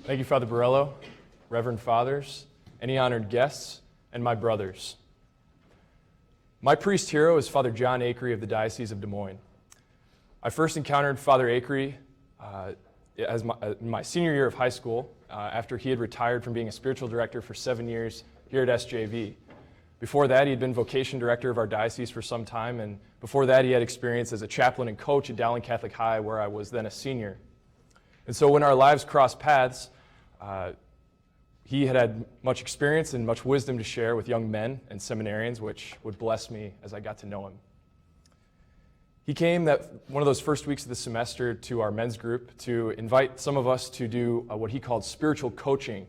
Thank you, Father Borello, Reverend Fathers, any honored guests, and my brothers. My priest hero is Father John Acree of the Diocese of Des Moines. I first encountered Father Acree in my senior year of high school after he had retired from being a spiritual director for 7 years here at SJV. Before that, he had been vocation director of our diocese for some time, and before that, he had experience as a chaplain and coach at Dowling Catholic High, where I was then a senior. And so when our lives crossed paths, he had much experience and much wisdom to share with young men and seminarians, which would bless me as I got to know him. He came one of those first weeks of the semester to our men's group to invite some of us to do what he called spiritual coaching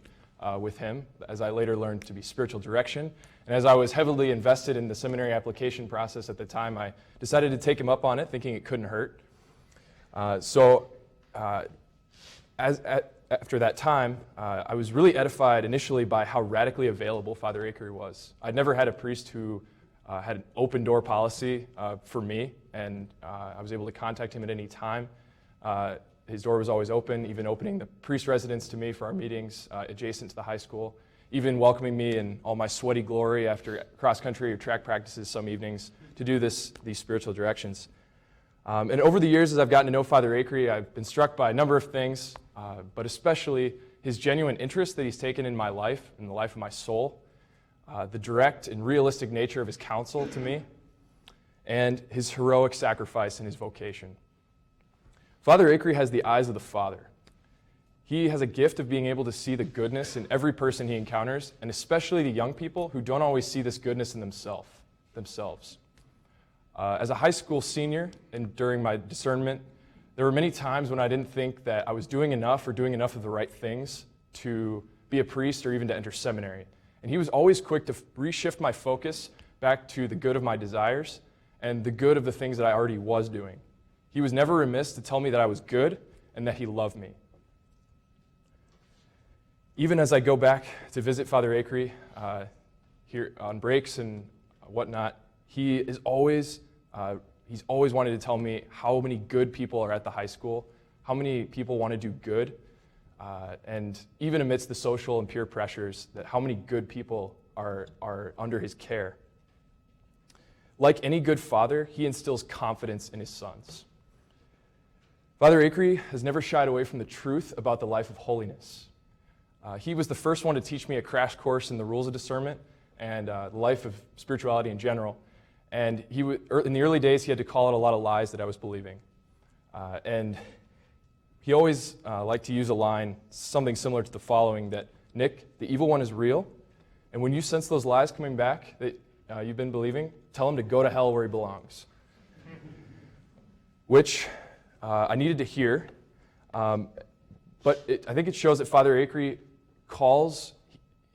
with him, as I later learned to be spiritual direction. And as I was heavily invested in the seminary application process at the time, I decided to take him up on it, thinking it couldn't hurt. After that time, I was really edified initially by how radically available Father Acree was. I'd never had a priest who had an open door policy for me, and I was able to contact him at any time. His door was always open, even opening the priest residence to me for our meetings adjacent to the high school, even welcoming me in all my sweaty glory after cross-country or track practices some evenings to do these spiritual directions. And over the years, as I've gotten to know Father Acree, I've been struck by a number of things, but especially his genuine interest that he's taken in my life, in the life of my soul, the direct and realistic nature of his counsel to me, and his heroic sacrifice in his vocation. Father Acree has the eyes of the Father. He has a gift of being able to see the goodness in every person he encounters, and especially the young people who don't always see this goodness in themselves. As a high school senior and during my discernment, there were many times when I didn't think that I was doing enough or doing enough of the right things to be a priest or even to enter seminary. And he was always quick to reshift my focus back to the good of my desires and the good of the things that I already was doing. He was never remiss to tell me that I was good and that he loved me. Even as I go back to visit Father Acree here on breaks and whatnot, he's always wanted to tell me how many good people are at the high school, how many people want to do good, and even amidst the social and peer pressures, that how many good people are under his care. Like any good father, he instills confidence in his sons. Father Acree has never shied away from the truth about the life of holiness. He was the first one to teach me a crash course in the rules of discernment and the life of spirituality in general. And in the early days, he had to call out a lot of lies that I was believing. And he always liked to use a line, something similar to the following, that, Nick, the evil one is real, and when you sense those lies coming back that you've been believing, tell him to go to hell where he belongs. Which I needed to hear, but I think it shows that Father Acree called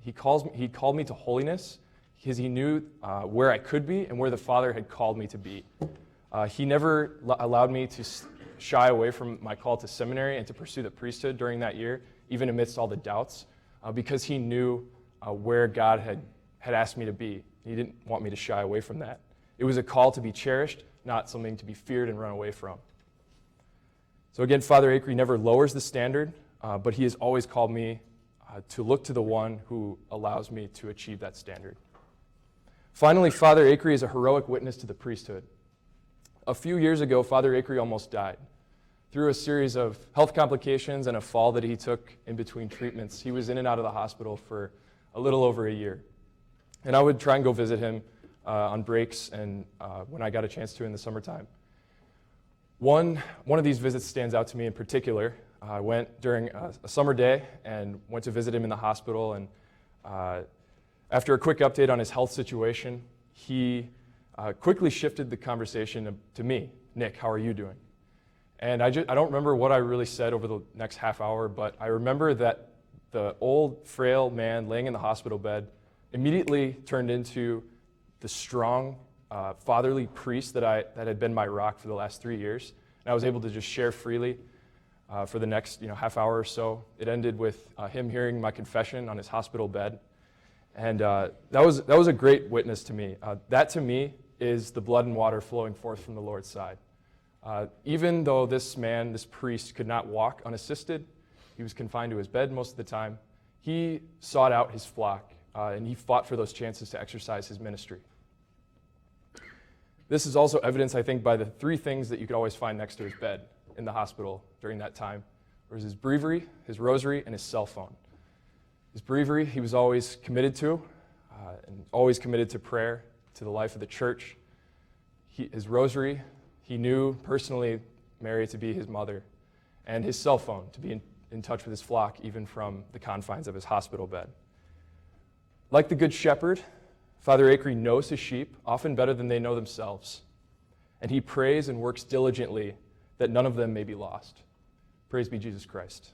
me to holiness, because he knew where I could be and where the Father had called me to be. He never allowed me to shy away from my call to seminary and to pursue the priesthood during that year, even amidst all the doubts, because he knew where God had asked me to be. He didn't want me to shy away from that. It was a call to be cherished, not something to be feared and run away from. So again, Father Acree never lowers the standard, but he has always called me to look to the one who allows me to achieve that standard. Finally, Father Acree is a heroic witness to the priesthood. A few years ago, Father Acree almost died. Through a series of health complications and a fall that he took in between treatments, he was in and out of the hospital for a little over a year. And I would try and go visit him on breaks and when I got a chance to in the summertime. One of these visits stands out to me in particular. I went during a summer day and went to visit him in the hospital, and after a quick update on his health situation, he quickly shifted the conversation to me. Nick, how are you doing? And I don't remember what I really said over the next half hour, but I remember that the old, frail man laying in the hospital bed immediately turned into the strong, fatherly priest that had been my rock for the last 3 years. And I was able to just share freely for the next half hour or so. It ended with him hearing my confession on his hospital bed. And that was a great witness to me. That to me is the blood and water flowing forth from the Lord's side. Even though this man, this priest, could not walk unassisted, he he was confined to his bed most of the time, he sought out his flock, and he fought for those chances to exercise his ministry. This is also evidenced, I think, by the three things that you could always find next to his bed in the hospital during that time. There was his breviary, his rosary, and his cell phone. His breviary, he was always committed to, and always committed to prayer, to the life of the church. His rosary, he knew personally Mary to be his mother, and his cell phone, to be in touch with his flock, even from the confines of his hospital bed. Like the Good Shepherd, Father Acree knows his sheep, often better than they know themselves, and he prays and works diligently that none of them may be lost. Praise be Jesus Christ.